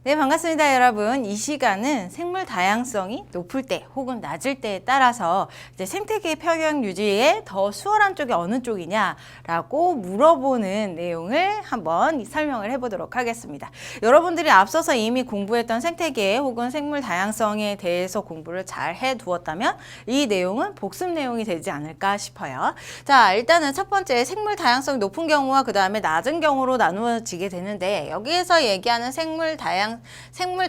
네, 반갑습니다, 여러분. 이 시간은 생물 다양성이 높을 때 혹은 낮을 때에 따라서 이제 생태계 평형 유지에 더 수월한 쪽이 어느 쪽이냐라고 물어보는 내용을 한번 설명을 해보도록 하겠습니다. 여러분들이 앞서서 이미 공부했던 생태계 혹은 생물 다양성에 대해서 공부를 잘 해두었다면 이 내용은 복습 내용이 되지 않을까 싶어요. 자, 일단은 첫 번째 생물 다양성이 높은 경우와 그 다음에 낮은 경우로 나누어지게 되는데, 여기에서 얘기하는 생물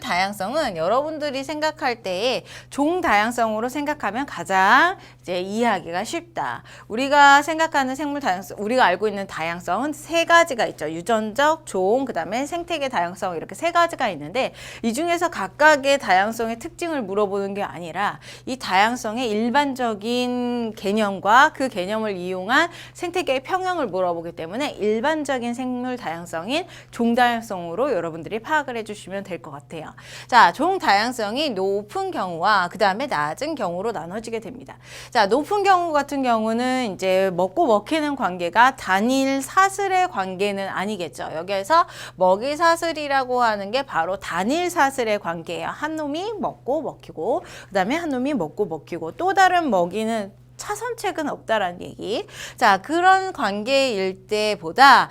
다양성은 여러분들이 생각할 때에 종 다양성으로 생각하면 가장 이제 이해하기가 쉽다. 우리가 생각하는 생물 다양성, 우리가 알고 있는 다양성은 세 가지가 있죠. 유전적, 종, 그 다음에 생태계 다양성, 이렇게 세 가지가 있는데, 이 중에서 각각의 다양성의 특징을 물어보는 게 아니라 이 다양성의 일반적인 개념과 그 개념을 이용한 생태계의 평형을 물어보기 때문에 일반적인 생물 다양성인 종 다양성으로 여러분들이 파악을 해주시면 될 것 같아요. 자, 종 다양성이 높은 경우와 그 다음에 낮은 경우로 나눠지게 됩니다. 자, 높은 경우 같은 경우는 이제 먹고 먹히는 관계가 단일 사슬의 관계는 아니겠죠. 여기에서 먹이 사슬이라고 하는 게 바로 단일 사슬의 관계예요. 한 놈이 먹고 먹히고 그 다음에 한 놈이 먹고 먹히고 또 다른 먹이는 차선책은 없다라는 얘기. 자, 그런 관계일 때보다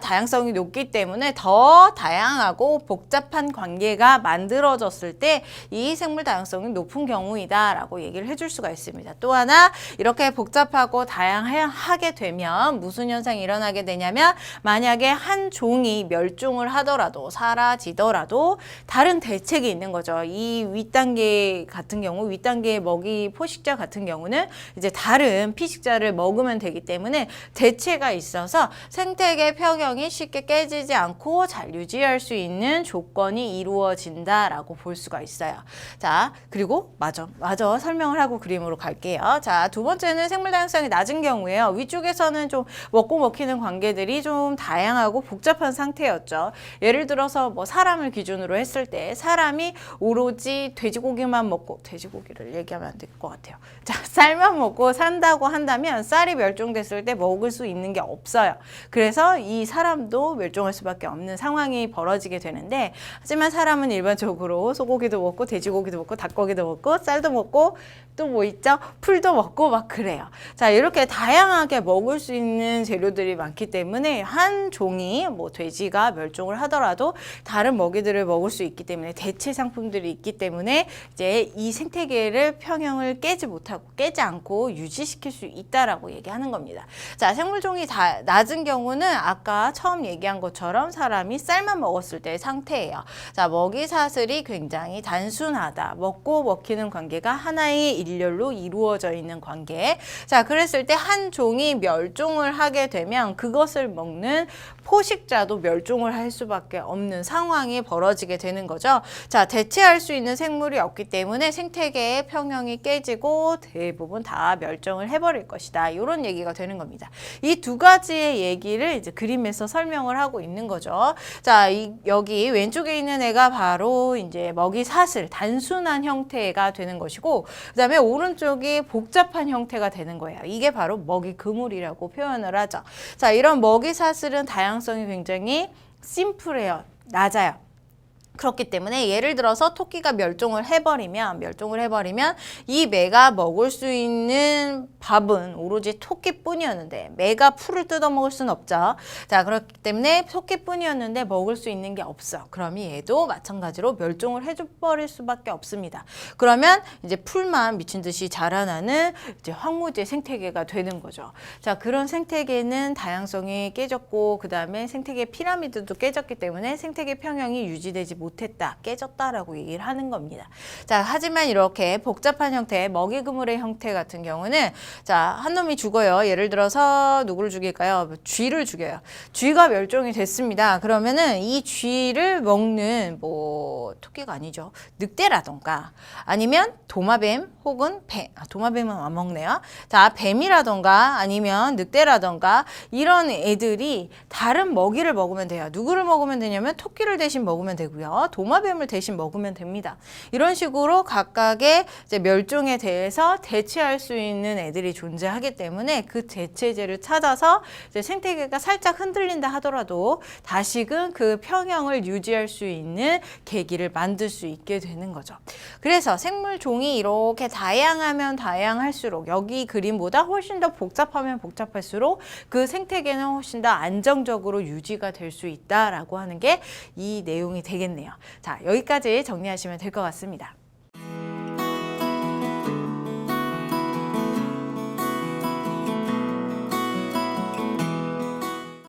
다양성이 높기 때문에 더 다양하고 복잡한 관계가 만들어졌을 때 이 생물 다양성이 높은 경우이다라고 얘기를 해줄 수가 있습니다. 또 하나, 이렇게 복잡하고 다양하게 되면 무슨 현상이 일어나게 되냐면, 만약에 한 종이 멸종을 하더라도 사라지더라도 다른 대책이 있는 거죠. 이 윗단계 같은 경우, 윗단계의 먹이 포식자 같은 경우는 이제 다른 피식자를 먹으면 되기 때문에 대체가 있어서 생태계 평형이 쉽게 깨지지 않고 잘 유지할 수 있는 조건이 이루어진다라고 볼 수가 있어요. 자, 그리고 마저 설명을 하고 그림으로 갈게요. 자, 두 번째는 생물 다양성이 낮은 경우예요. 위쪽에서는 좀 먹고 먹히는 관계들이 좀 다양하고 복잡한 상태였죠. 예를 들어서 뭐 사람을 기준으로 했을 때 사람이 오로지 돼지고기만 먹고, 돼지고기를 얘기하면 안 될 것 같아요. 자, 쌀만 먹고 산다고 한다면 쌀이 멸종됐을 때 먹을 수 있는 게 없어요. 그래서 이 사람도 멸종할 수밖에 없는 상황이 벌어지게 되는데, 하지만 사람은 일반적으로 소고기도 먹고 돼지고기도 먹고 닭고기도 먹고 쌀도 먹고 또 뭐 있죠? 풀도 먹고 막 그래요. 자, 이렇게 다양하게 먹을 수 있는 재료들이 많기 때문에 한 종이 뭐 돼지가 멸종을 하더라도 다른 먹이들을 먹을 수 있기 때문에 대체 상품들이 있기 때문에 이제 이 생태계를 평형을 깨지 않고 유지시킬 수 있다라고 얘기하는 겁니다. 자, 생물종이 낮은 경우는 아까 처음 얘기한 것처럼 사람이 쌀만 먹었을 때의 상태예요. 자, 먹이 사슬이 굉장히 단순하다. 먹고 먹히는 관계가 하나의 일렬로 이루어져 있는 관계. 자, 그랬을 때 한 종이 멸종을 하게 되면 그것을 먹는 포식자도 멸종을 할 수밖에 없는 상황이 벌어지게 되는 거죠. 자, 대체할 수 있는 생물이 없기 때문에 생태계의 평형이 깨지고 대부분 다 멸종을 해버릴 것이다. 이런 얘기가 되는 겁니다. 이 두 가지의 얘기를 이제 그림에서 설명을 하고 있는 거죠. 자, 여기 왼쪽에 있는 애가 바로 이제 먹이 사슬, 단순한 형태가 되는 것이고, 그 다음에 오른쪽이 복잡한 형태가 되는 거예요. 이게 바로 먹이 그물이라고 표현을 하죠. 자, 이런 먹이 사슬은 다양성이 굉장히 심플해요. 낮아요. 그렇기 때문에 예를 들어서 토끼가 멸종을 해버리면 이 매가 먹을 수 있는 밥은 오로지 토끼뿐이었는데 매가 풀을 뜯어먹을 수는 없죠. 자, 그렇기 때문에 토끼뿐이었는데 먹을 수 있는 게 없어. 그럼 얘도 마찬가지로 멸종을 해버릴 수밖에 없습니다. 그러면 이제 풀만 미친 듯이 자라나는 이제 황무지 생태계가 되는 거죠. 자, 그런 생태계는 다양성이 깨졌고 그 다음에 생태계 피라미드도 깨졌기 때문에 생태계 평형이 유지되지 못했다, 깨졌다라고 얘기를 하는 겁니다. 자, 하지만 이렇게 복잡한 형태, 먹이 그물의 형태 같은 경우는 자, 한 놈이 죽어요. 예를 들어서 누구를 죽일까요? 쥐를 죽여요. 쥐가 멸종이 됐습니다. 그러면은 이 쥐를 먹는 뭐 토끼가 아니죠. 늑대라던가 아니면 도마뱀 혹은 뱀, 도마뱀은 안 먹네요. 자, 뱀이라던가 아니면 늑대라던가 이런 애들이 다른 먹이를 먹으면 돼요. 누구를 먹으면 되냐면 토끼를 대신 먹으면 되고요. 먹으며 도마뱀을 대신 먹으면 됩니다. 이런 식으로 각각의 이제 멸종에 대해서 대체할 수 있는 애들이 존재하기 때문에 그 대체제를 찾아서 이제 생태계가 살짝 흔들린다 하더라도 다시금 그 평형을 유지할 수 있는 계기를 만들 수 있게 되는 거죠. 그래서 생물 종이 이렇게 다양하면 다양할수록 여기 그림보다 훨씬 더 복잡하면 복잡할수록 그 생태계는 훨씬 더 안정적으로 유지가 될 수 있다라고 하는 게 이 내용이 되겠네요. 자, 여기까지 정리하시면 될 것 같습니다.